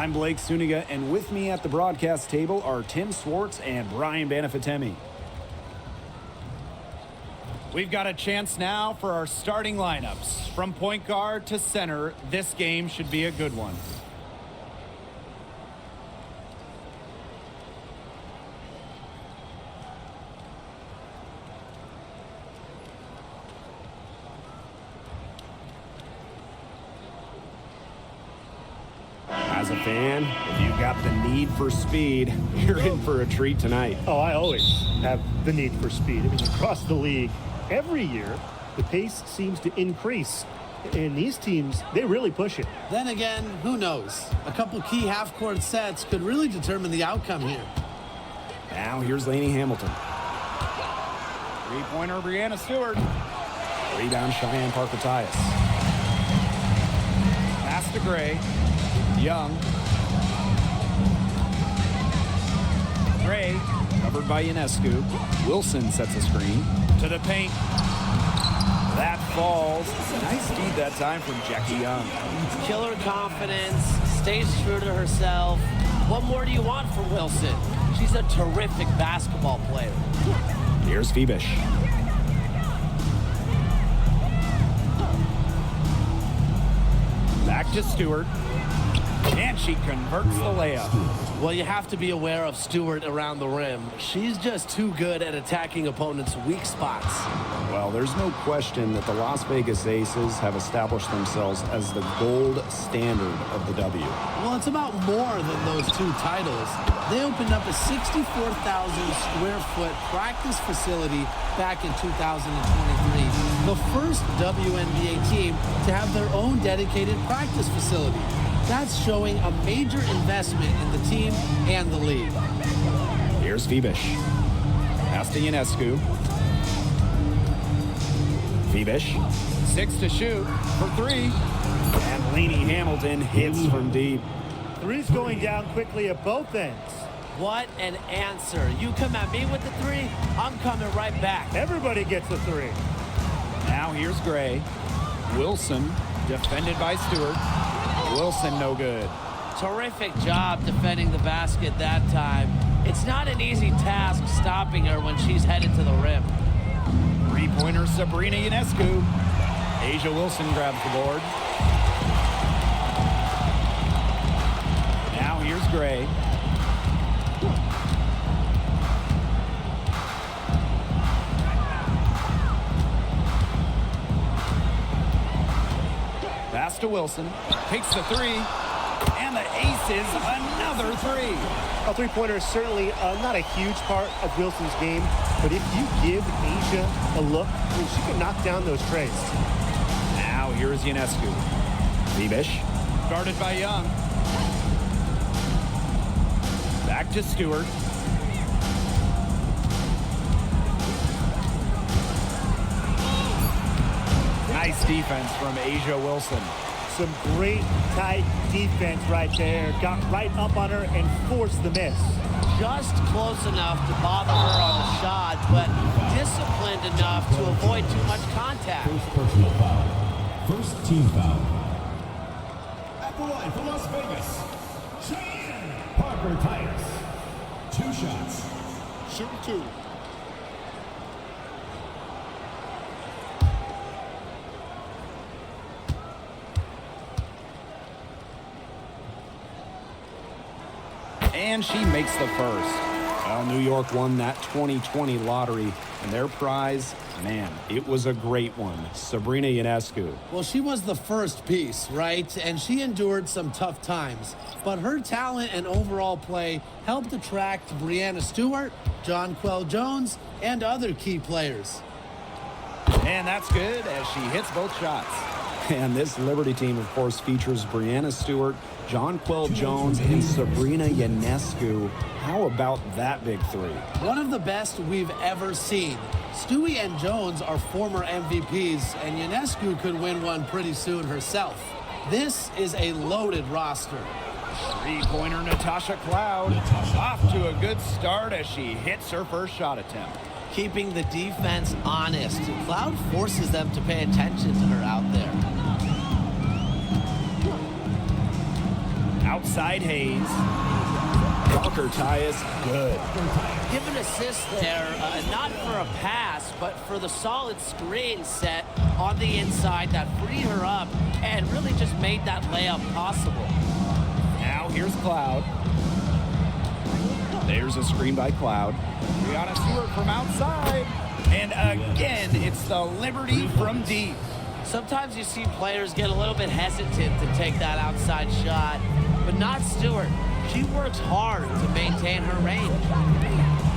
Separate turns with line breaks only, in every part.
I'm Blake Suniga, and with me at the broadcast table are Tim Swartz and Brian Banafitemi. We've got a chance now for our starting lineups. From point guard to center, this game should be a good one.
As a fan, if you've got the need for speed, you're in for a treat tonight.
Oh, I always have the need for speed. I mean, across the league, every year, the pace seems to increase. And these teams, they really push it.
Then again, who knows? A couple key half-court sets could really determine the outcome here.
Now here's Lainey Hamilton. Three-pointer, Brianna Stewart. Rebound, Cheyenne Parker-Tyus. Pass to Gray. Young. Gray, covered by Ionescu. Wilson sets a screen. To the paint. That falls. Nice feed that time from Jackie Young.
Killer confidence, stays true to herself. What more do you want from Wilson? She's a terrific basketball player.
Here's Phoebish. Back to Stewart. And she converts the layup.
Well, you have to be aware of Stewart around the rim. She's just too good at attacking opponents' weak spots.
Well, there's no question that the Las Vegas Aces have established themselves as the gold standard of the W.
Well, it's about more than those two titles. They opened up a 64,000 square foot practice facility back in 2023. The first WNBA team to have their own dedicated practice facility. That's showing a major investment in the team and the league.
Here's Phoebish. Pass to Ionescu. Phoebish. 6 to shoot for 3. And Lainey Hamilton hits from deep.
Three's going down quickly at both ends.
What an answer. You come at me with the three, I'm coming right back.
Everybody gets a three.
Now here's Gray. Wilson, defended by Stewart. Wilson, no good.
Terrific job defending the basket that time. It's not an easy task stopping her when she's headed to the rim.
Three-pointer, Sabrina Ionescu. Asia Wilson grabs the board. Now here's Gray. Pass to Wilson. Takes the three. And the aces, another three.
A three-pointer is certainly not a huge part of Wilson's game, but if you give Asia a look, I mean, she can knock down those trays.
Now here's Ionescu. Phoebish. Guarded by Young. Back to Stewart. Nice defense from Asia Wilson.
Some great tight defense right there. Got right up on her and forced the miss.
Just close enough to bother her on the shot, but disciplined enough to avoid too much contact.
First personal foul. First team foul. At the line for Las Vegas, Cheyenne Parker-Tyus. 2 shots.
Shoot 2.
And she makes the first. Well, New York won that 2020 lottery, and their prize, man, it was a great one. Sabrina Ionescu.
Well, she was the first piece, right? And she endured some tough times. But her talent and overall play helped attract Brianna Stewart, Jonquel Jones, and other key players.
And that's good as she hits both shots. And this Liberty team, of course, features Brianna Stewart, Jonquel Jones, and Sabrina Ionescu. How about that big three?
One of the best we've ever seen. Stewie and Jones are former MVPs, and Ionescu could win one pretty soon herself. This is a loaded roster.
Three-pointer Natasha Cloud. Off to a good start as she hits her first shot attempt.
Keeping the defense honest. Cloud forces them to pay attention to her out there.
Outside Hayes. Parker Tyus, good.
Give an assist there, not for a pass, but for the solid screen set on the inside that freed her up and really just made that layup possible.
Now here's Cloud. There's a screen by Cloud. Brianna Stewart from outside. And again, it's the Liberty from deep.
Sometimes you see players get a little bit hesitant to take that outside shot, but not Stewart. She works hard to maintain her range.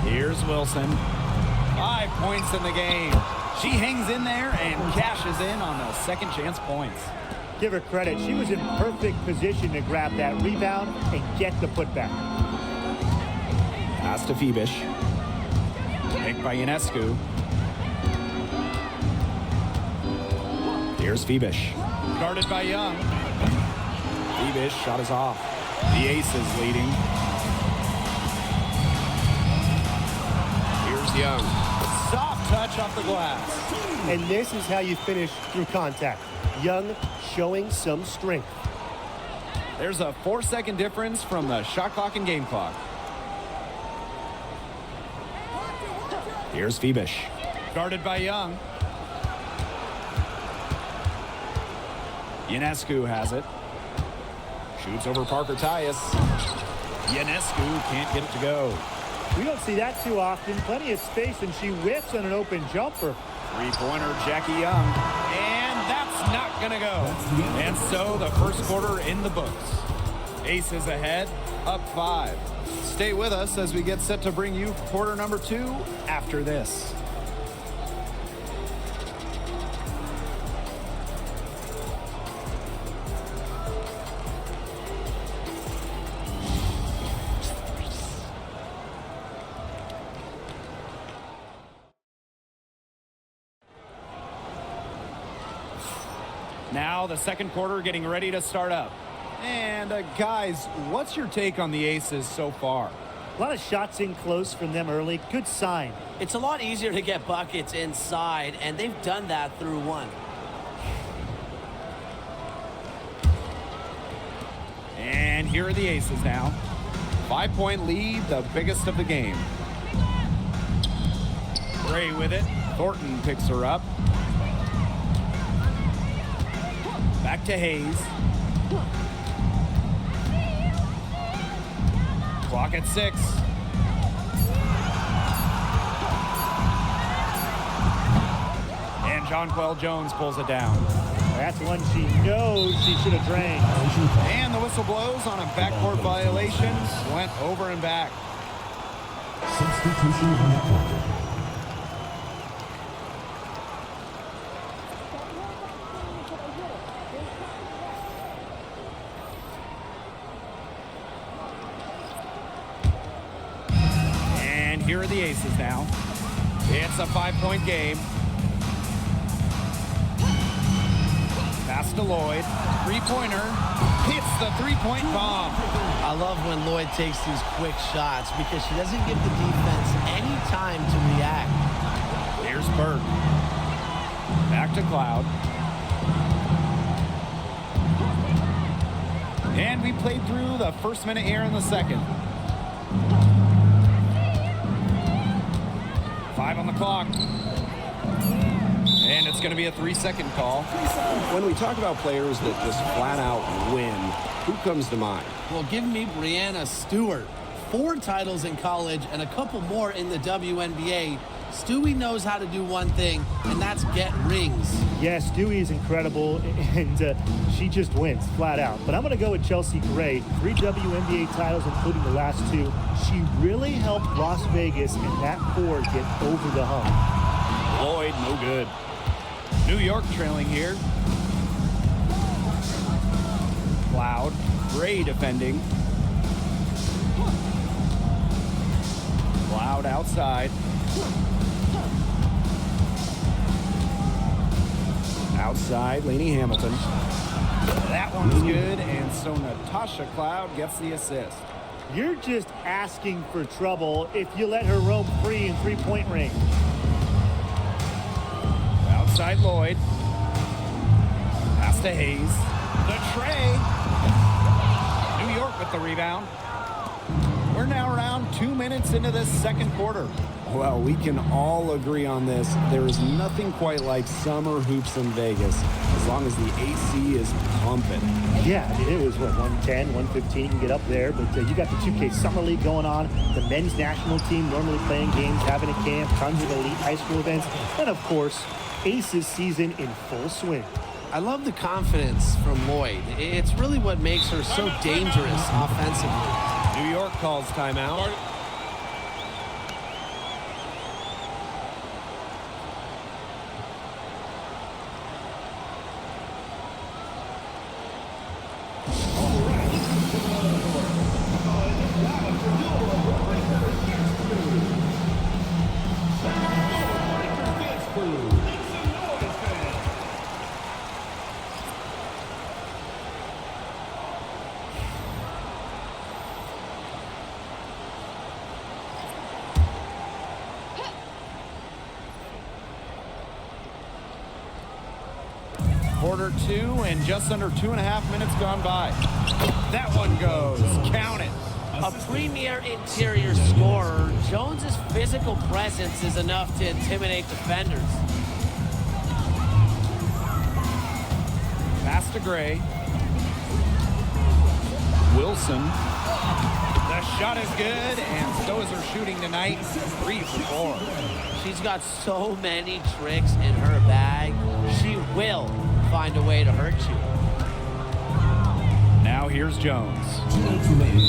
Here's Wilson. 5 points in the game. She hangs in there and cashes in on the second chance points.
Give her credit. She was in perfect position to grab that rebound and get the putback.
Pass to Phoebish. Picked by Ionescu. Here's Phoebish. Guarded by Young. Phoebish shot is off. The Aces leading. Here's Young. Soft touch off the glass.
And this is how you finish through contact. Young showing some strength.
There's a 4-second difference from the shot clock and game clock. Here's Phoebish. Guarded by Young. Ionescu has it. Shoots over Parker Tyus. Ionescu can't get it to go.
We don't see that too often. Plenty of space, and she whips on an open jumper.
Three-pointer, Jackie Young. And that's not going to go. And so the first quarter in the books. Aces ahead, up 5. Stay with us as we get set to bring you quarter number 2 after this. Now the second quarter getting ready to start up. And guys, what's your take on the Aces so far?
A lot of shots in close from them early. Good sign.
It's a lot easier to get buckets inside, and they've done that through one.
And here are the Aces now. 5-point lead, the biggest of the game. Gray with it. Thornton picks her up. Back to Hayes. Clock at 6. And Jonquel Jones pulls it down.
That's one she knows she should have drained.
And the whistle blows on a backcourt violation. Went over and back.
Substitution on the court.
Here are the Aces now. It's a 5-point game. Pass to Lloyd. Three-pointer. Hits the three-point bomb.
I love when Lloyd takes these quick shots because she doesn't give the defense any time to react.
Here's Burke. Back to Cloud. And we played through the first minute here in the second. 5 on the clock. And it's going to be a 3-second call.
When we talk about players that just flat out win, who comes to mind?
Well, give me Brianna Stewart. 4 titles in college and a couple more in the WNBA. Stewie knows how to do one thing, and that's get rings.
Yes, Stewie is incredible, and she just wins, flat out. But I'm going to go with Chelsea Gray. 3 WNBA titles, including the last 2. She really helped Las Vegas and that core get over the hump.
Lloyd, no good. New York trailing here. Cloud, Gray defending. Cloud outside. Outside, Lainey Hamilton. That one's good, and so Natasha Cloud gets the assist.
You're just asking for trouble if you let her roam free in three-point range.
Outside Lloyd. Pass to Hayes. The tray. New York with the rebound. We're now around 2 minutes into this second quarter.
Well, we can all agree on this. There is nothing quite like summer hoops in Vegas, as long as the AC is pumping.
Yeah, I mean, it was, 110, 115, you can get up there, but you got the 2K Summer League going on, the men's national team normally playing games, having a camp, tons of elite high school events, and of course, Aces season in full swing.
I love the confidence from Lloyd. It's really what makes her so dangerous offensively.
New York calls timeout.
Quarter 2 and just under 2.5 minutes gone by. That one goes. Count it.
A premier interior scorer, Jones's physical presence is enough to intimidate defenders.
Pass to Gray. Wilson. The shot is good, and so is her shooting tonight. 3 for 4.
She's got so many tricks in her bag. She will find a way to hurt you.
Now here's Jones.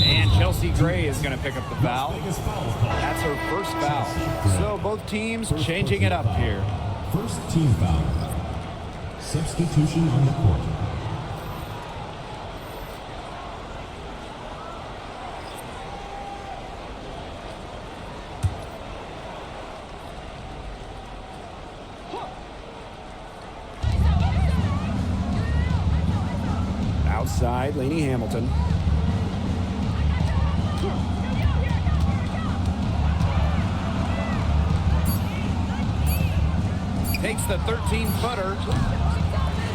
And Chelsea Gray is going to pick up the foul. That's her first foul. So both teams changing it up here.
First team foul. Substitution on the court.
Outside, Lainey Hamilton.
Takes the 13-footer.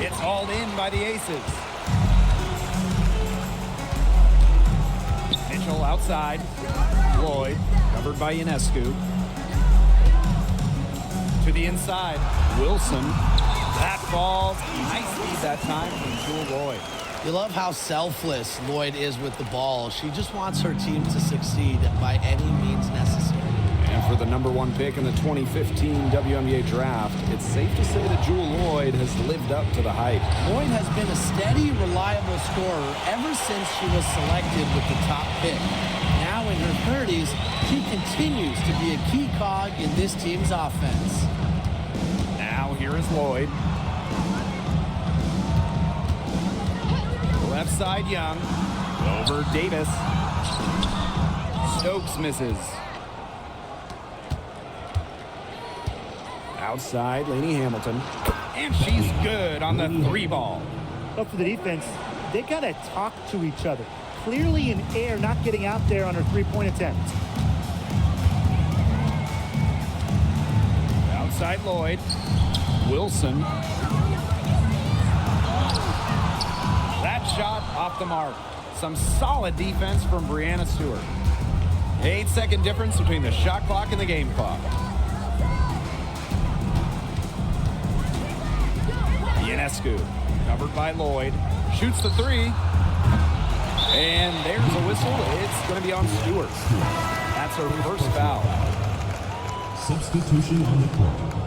It's hauled in by the Aces. Mitchell outside. Lloyd, covered by Ionescu. To the inside. Wilson. That falls. Nice lead that time from Jewel Lloyd.
You love how selfless Lloyd is with the ball. She just wants her team to succeed by any means necessary.
And for the #1 pick in the 2015 WNBA draft, it's safe to say that Jewel Lloyd has lived up to the hype.
Lloyd has been a steady, reliable scorer ever since she was selected with the top pick. Now in her 30s, she continues to be a key cog in this team's offense.
Now here is Lloyd. Left side Young. Over Davis. Stokes misses.
Outside, Lainey Hamilton.
And she's good on the 3 ball.
But for the defense, they got to talk to each other. Clearly in air, not getting out there on her 3-point attempt.
Outside Lloyd. Wilson. That shot off the mark. Some solid defense from Brianna Stewart. 8-second difference between the shot clock and the game clock. Ionescu, covered by Lloyd, shoots the 3. And there's a whistle. It's going to be on Stewart. That's her first foul.
Substitution on the court.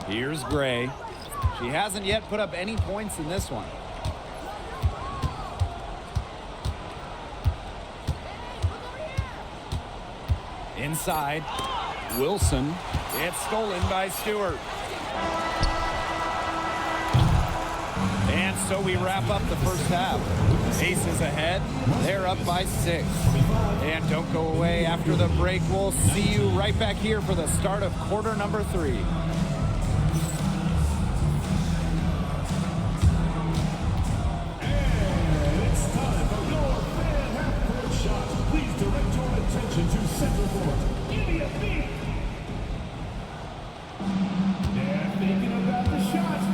Here's Gray. She hasn't yet put up any points in this one. Inside, Wilson. It's stolen by Stewart. And so we wrap up the first half. Aces ahead. They're up by 6. And don't go away after the break. We'll see you right back here for the start of quarter number 3.
To center court. Give me a beat. They're thinking about the shots.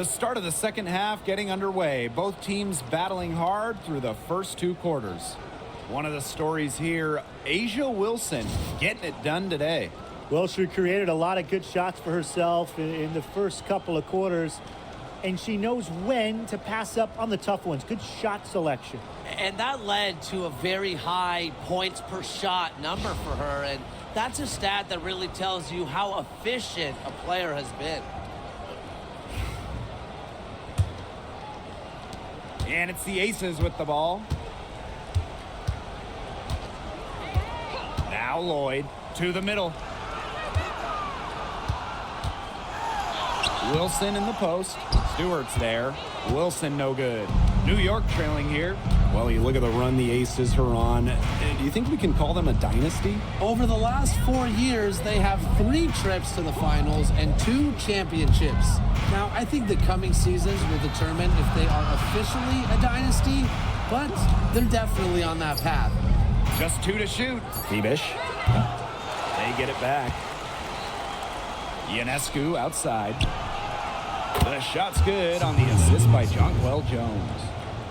The start of the second half getting underway. Both teams battling hard through the first 2 quarters. One of the stories here, A'ja Wilson getting it done today.
Well, she created a lot of good shots for herself in the first couple of quarters, and she knows when to pass up on the tough ones. Good shot selection.
And that led to a very high points per shot number for her, and that's a stat that really tells you how efficient a player has been.
And it's the Aces with the ball. Now Lloyd to the middle. Wilson in the post. Stewart's there. Wilson no good. New York trailing here.
Well, you look at the run the Aces are on. Do you think we can call them a dynasty?
Over the last 4 years, they have 3 trips to the finals and 2 championships. Now, I think the coming seasons will determine if they are officially a dynasty, but they're definitely on that path.
Just 2 to shoot.
Fibish.
They get it back. Ionescu outside. The shot's good on the assist by Jonquel Jones.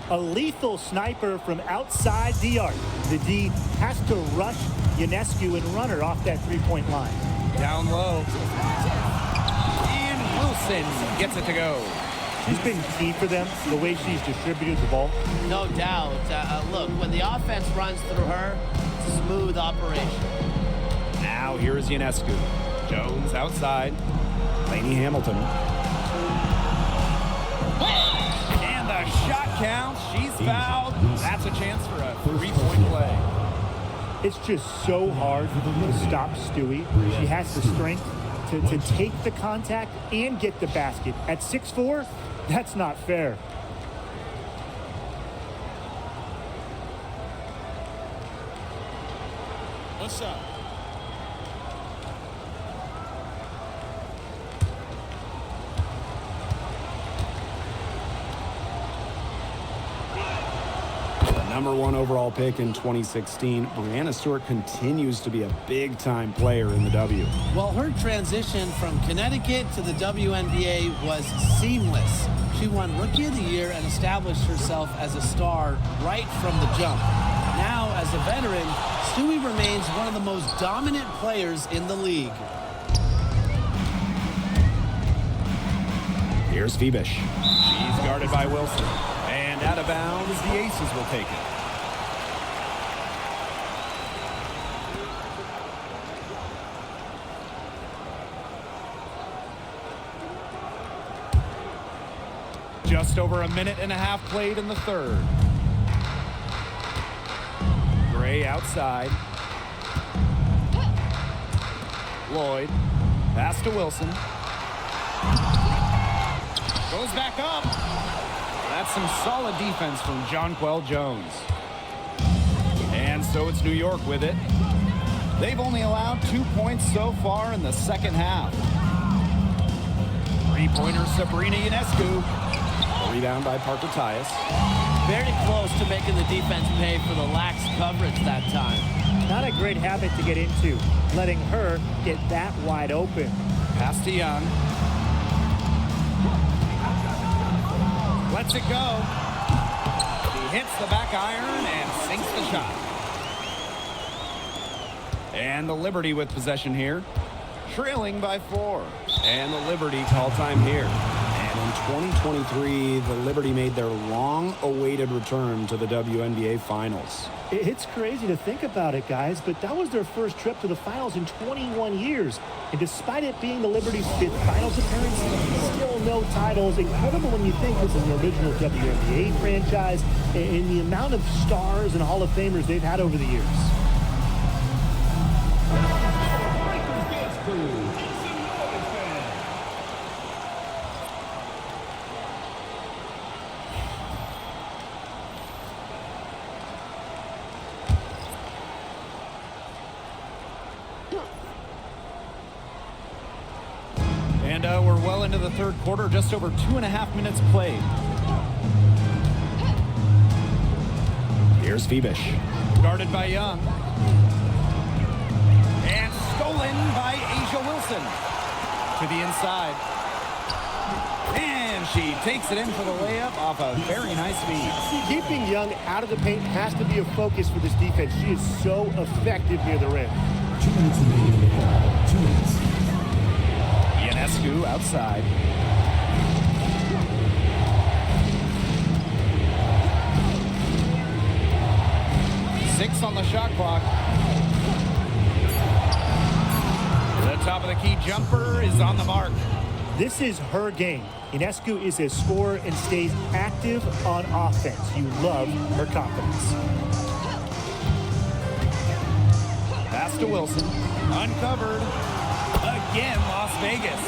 A lethal sniper from outside the arc. The D has to rush Ionescu and run her off that 3-point line.
Down low. And Wilson gets it to go.
She's been key for them, the way she's distributed the ball.
No doubt. Look, when the offense runs through her, it's a smooth operation.
Now here is Ionescu. Jones outside.
Lainey Hamilton.
And the shot counts. She's fouled. That's a chance for a 3-point play.
It's just so hard to stop Stewie. She has the strength to take the contact and get the basket. At 6'4", that's not fair.
What's up?
Number 1 overall pick in 2016, Breanna Stewart continues to be a big-time player in the W.
Well, her transition from Connecticut to the WNBA was seamless. She won Rookie of the Year and established herself as a star right from the jump. Now, as a veteran, Stewie remains one of the most dominant players in the league.
Here's Fibish.
She's guarded by Wilson. And out of bounds, the Aces will take it. Just over a minute and a half played in the third. Gray outside. Lloyd. Pass to Wilson. Goes back up. That's some solid defense from Jonquel Jones. And so it's New York with it. They've only allowed 2 points so far in the second half. Three-pointer Sabrina Ionescu.
Rebound by Parker Tyus.
Very close to making the defense pay for the lax coverage that time.
Not a great habit to get into, letting her get that wide open.
Pass to Young. Lets it go. He hits the back iron and sinks the shot. And the Liberty with possession here. Trailing by 4.
And the Liberty call time here. And in 2023, the Liberty made their long-awaited return to the WNBA Finals.
It's crazy to think about it, guys, but that was their first trip to the finals in 21 years. And despite it being the Liberty's 5th finals appearance, still no titles. Incredible when you think this is an original WNBA franchise and the amount of stars and Hall of Famers they've had over the years.
And we're well into the third quarter, just over 2.5 minutes played.
Here's Fibish.
Guarded by Young. And stolen by A'ja Wilson. To the inside. And And she takes it in for the layup off a very nice feed.
Keeping Young out of the paint has to be a focus for this defense. She is so effective near the rim.
2 minutes remaining in the quarter. 2 minutes.
Ionescu outside. Six on the shot clock. The top of the key jumper is on the mark.
This is her game. Ionescu is a scorer and stays active on offense. You love her confidence.
Pass to Wilson. Uncovered. Again, Las Vegas.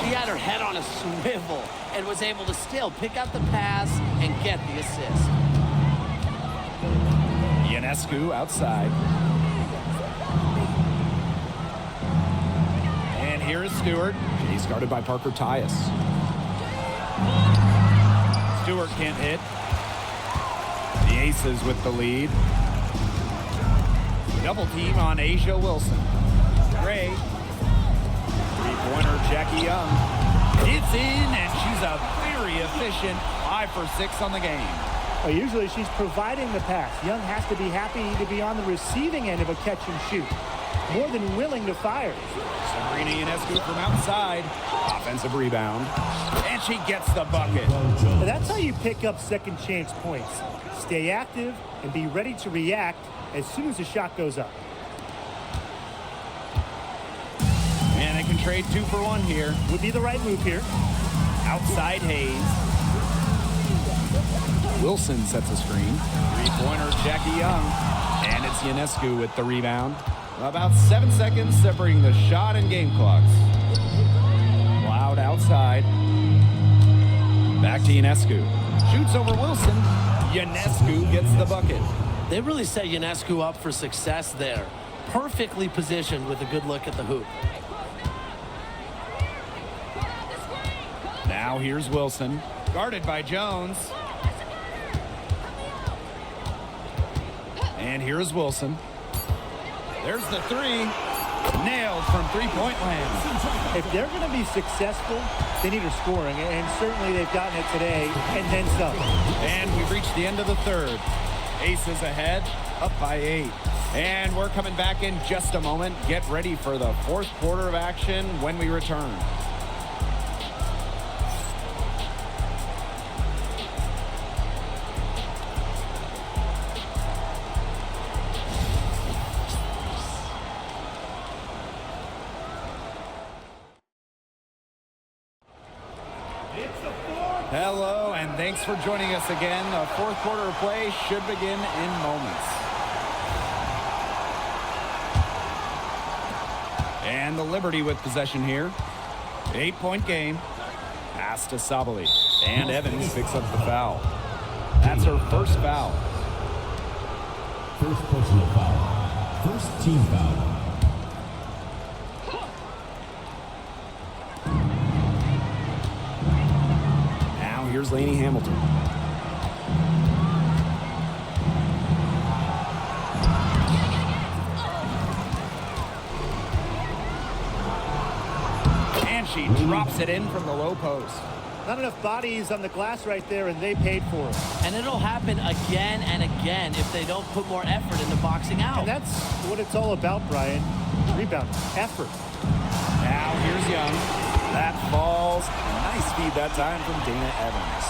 She had her head on a swivel and was able to still pick out the pass and get the assist.
Ionescu outside. And here is Stewart. He's guarded by Parker Tyus. Stewart can't hit. The Aces with the lead. Double team on Asia Wilson. Gray. Three-pointer Jackie Young. It's in, and she's a very efficient 5 for 6 on the game.
Well, usually she's providing the pass. Young has to be happy to be on the receiving end of a catch and shoot. More than willing to fire.
Sabrina Ionescu from outside. Offensive rebound. And she gets the bucket.
Now that's how you pick up second chance points. Stay active and be ready to react as soon as the shot goes up.
And they can trade 2 for 1 here.
Would be the right move here.
Outside Hayes. Wilson sets a screen. Three-pointer Jackie Young. And it's Ionescu with the rebound. About 7 seconds separating the shot and game clocks. Loud outside. Back to Ionescu. Shoots over Wilson. Ionescu gets the bucket.
They really set Ionescu up for success there. Perfectly positioned with a good look at the hoop.
Now here's Wilson. Guarded by Jones. And here's Wilson. There's the three. Nailed from three-point land.
If they're going to be successful, they need her scoring, and certainly they've gotten it today, and then some.
And we've reached the end of the third. Aces ahead, up by 8. And we're coming back in just a moment. Get ready for the fourth quarter of action when we return. Hello, and thanks for joining us again. The fourth quarter of play should begin in moments. And the Liberty with possession here. 8-point game. Pass to Sabali. And Evans picks up the foul. That's her first foul.
First personal foul. First team foul.
Here's Lainey Hamilton. And she drops it in from the low post.
Not enough bodies on the glass right there, and they paid for it.
And it'll happen again and again if they don't put more effort into boxing out.
And that's what it's all about, Brian. Rebound, effort.
Now here's Young. That falls. Nice feed that time from Dana Evans.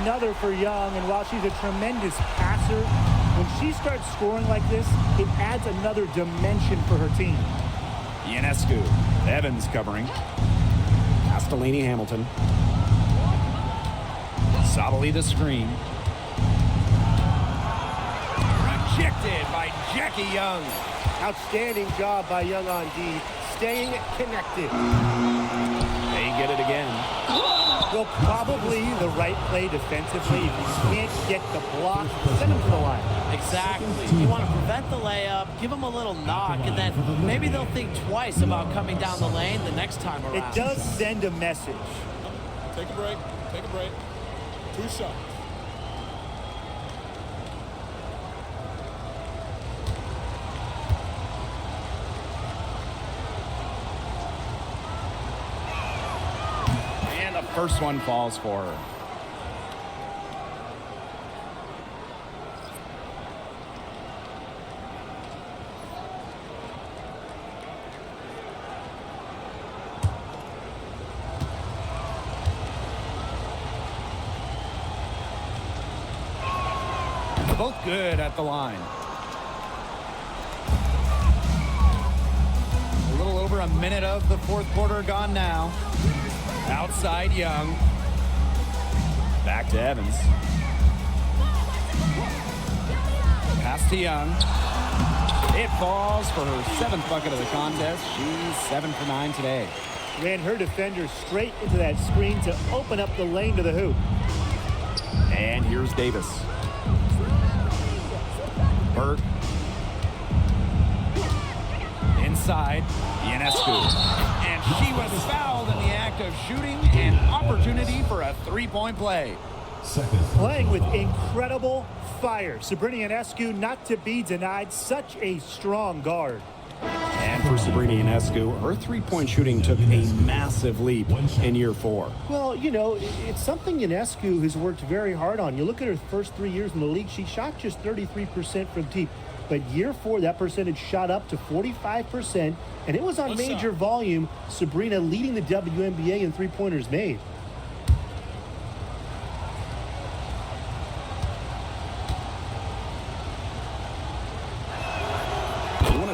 Another for Young, and while she's a tremendous passer, when she starts scoring like this, it adds another dimension for her team.
Ionescu. Evans covering. Pass to Lainey Hamilton. Sabali the screen. Rejected by Jackie Young.
Outstanding job by Young on D, staying connected.
They get it again.
Well, probably the right play defensively. If you can't get the block, send them to the line.
Exactly. You want to prevent the layup, give them a little knock, and then maybe they'll think twice about coming down the lane the next time around.
It does send a message.
Take a break. Take a break. 2 shots.
And the first one falls for her. Both good at the line. A little over a minute of the fourth quarter gone now. Outside Young. Back to Evans. Pass to Young. It falls for her 7th bucket of the contest. She's 7 for 9 today.
Ran her defender straight into that screen to open up the lane to the hoop.
And here's Davis. Burke. Inside, Ionescu. And she was fouled in the act of shooting, an opportunity for a three-point play.
Playing with incredible fire. Sabrina Ionescu not to be denied. Such a strong guard.
And for Sabrina Ionescu, her three-point shooting took a massive leap in year 4.
Well, you know, it's something Ionescu has worked very hard on. You look at her first 3 years in the league, she shot just 33% from deep. But year 4, that percentage shot up to 45%, and it was on major volume. Sabrina leading the WNBA in three-pointers made.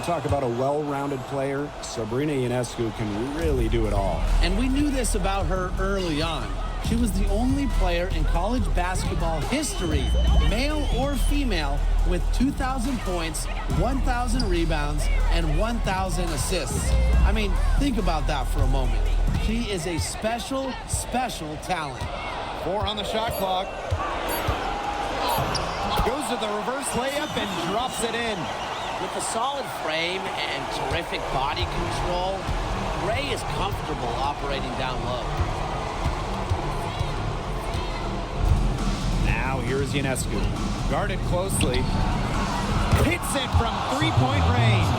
Talk about a well-rounded player. Sabrina Ionescu can really do it all.
And we knew this about her early on. She was the only player in college basketball history, male or female, with 2,000 points, 1,000 rebounds, and 1,000 assists. I mean, think about that for a moment. She is a special, special talent.
4 on the shot clock. Goes to the reverse layup and drops it in.
With a solid frame and terrific body control, Gray is comfortable operating down low.
Now here's Ionescu. Guarded closely. Hits it from three-point range.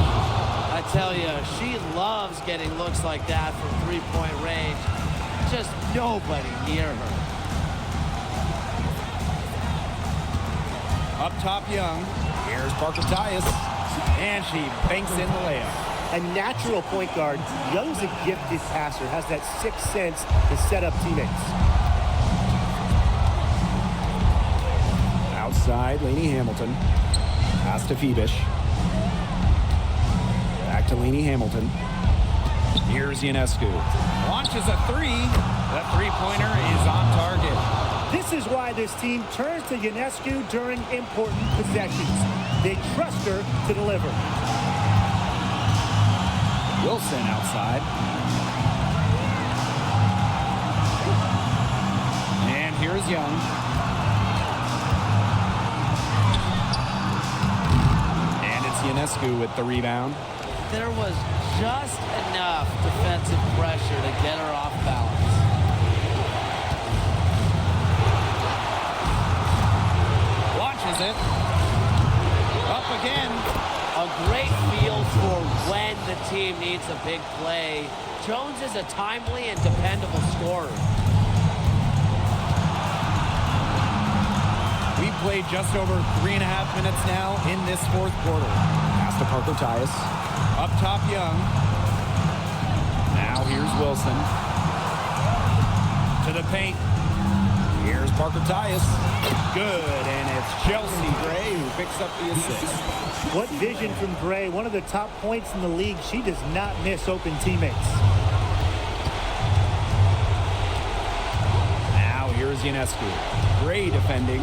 I tell you, she loves getting looks like that from three-point range. Just nobody near her.
Up top Young. Here's Parker Tyus. And she banks in the layup.
A natural point guard, Young's a gifted passer, has that sixth sense to set up teammates.
Outside, Lainey Hamilton. Pass to Phoebish. Back to Lainey Hamilton. Here's Ionescu. Launches a three. The three-pointer is on target.
This is why this team turns to Ionescu during important possessions. They trust her to deliver.
Wilson outside. And here's Young. And it's Ionescu with the rebound.
There was just enough defensive pressure to get her off balance.
Launches it. Up again.
A great feel for when the team needs a big play. Jones is a timely and dependable scorer.
We've played just over 3.5 minutes now in this fourth quarter. Pass to Parker Tyus. Up top Young. Now here's Wilson. To the paint. Here's Parker Tyus. Good, and it's Chelsea Gray who picks up the assist.
What vision from Gray, one of the top points in the league. She does not miss open teammates.
Now here's Ionescu. Gray defending.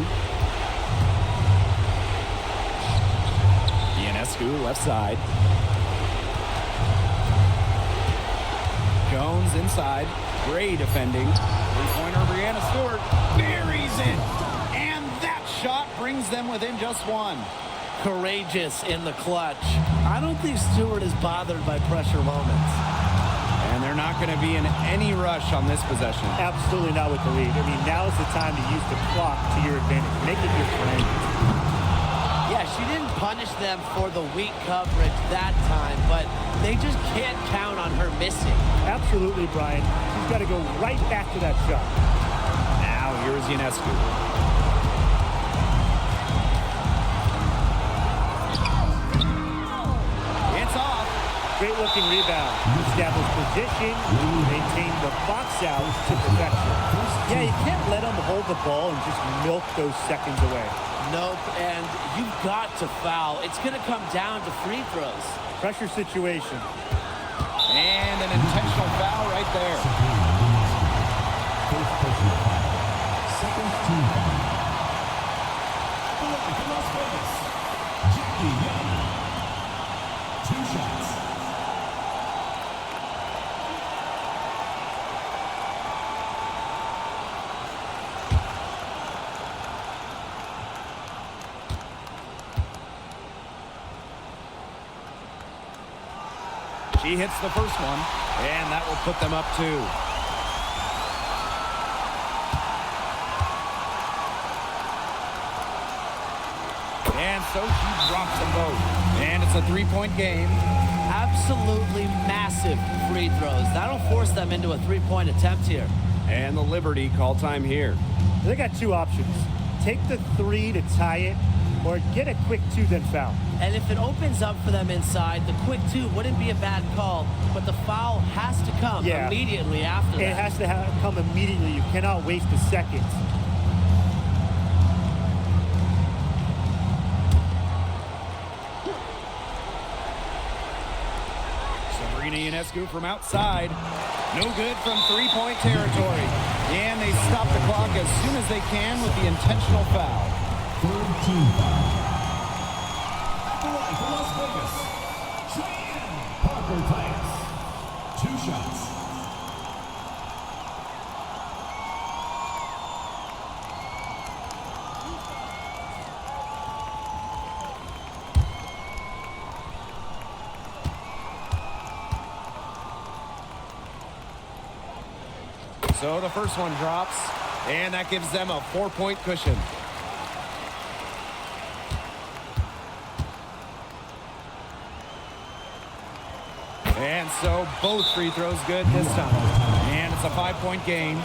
Ionescu left side. Jones inside. Gray defending. Three-pointer Brianna Stewart buries it. And that shot brings them within just one.
Courageous in the clutch. I don't think Stewart is bothered by pressure moments.
And they're not going to be in any rush on this possession.
Absolutely not with the lead. I mean, now is the time to use the clock to your advantage. Make it your friend.
Yeah, she didn't punish them for the weak coverage that time, but they just can't count on her missing.
Absolutely, Brian. She's got to go right back to that shot.
Now here's Ionescu. It's off.
Great looking rebound. Establish position, maintain the box out to perfection. Yeah, you can't let them hold the ball and just milk those seconds away.
Nope, and you've got to foul. It's going to come down to free throws.
Pressure situation.
And an intentional foul right there.
First personal foul. Second team foul. At the line for Las Vegas, Jackie Young. 2 shots.
She hits the first one, and that will put them up 2. And so she drops them both. And it's a 3-point game.
Absolutely massive free throws. That'll force them into a 3-point attempt here.
And the Liberty call time here.
They got 2 options. Take the 3 to tie it, or get a quick 2 then foul.
And if it opens up for them inside, the quick 2 wouldn't be a bad call, but the foul has to come immediately after that.
It has to come immediately. You cannot waste a second.
Sabrina Ionescu from outside. No good from 3-point territory. And they stop the clock as soon as they can with the intentional foul.
Third team foul. At the line for Las Vegas, Cheyenne Parker Titus. 2 shots.
So the first one drops, and that gives them a 4-point cushion. And so both free throws good this time. And it's a 5-point game.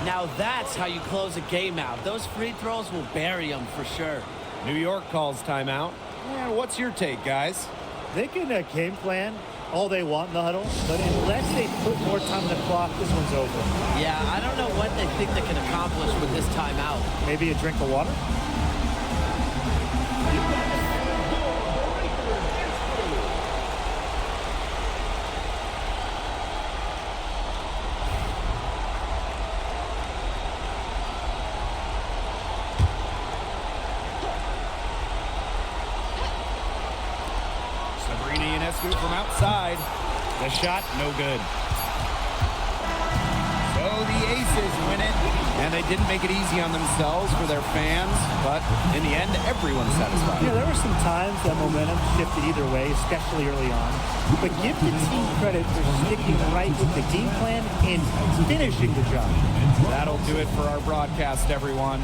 Now that's how you close a game out. Those free throws will bury them for sure.
New York calls timeout. And what's your take, guys?
They can game plan all they want in the huddle, but unless they put more time on the clock, this one's over.
Yeah, I don't know what they think they can accomplish with this timeout.
Maybe a drink of water?
Sabrina Ionescu from outside. The shot, no good. So the Aces win it. And they didn't make it easy on themselves for their fans, but in the end, everyone's satisfied.
Yeah, there were some times that momentum shifted either way, especially early on. But give the team credit for sticking right with the game plan and finishing the job.
That'll do it for our broadcast, everyone.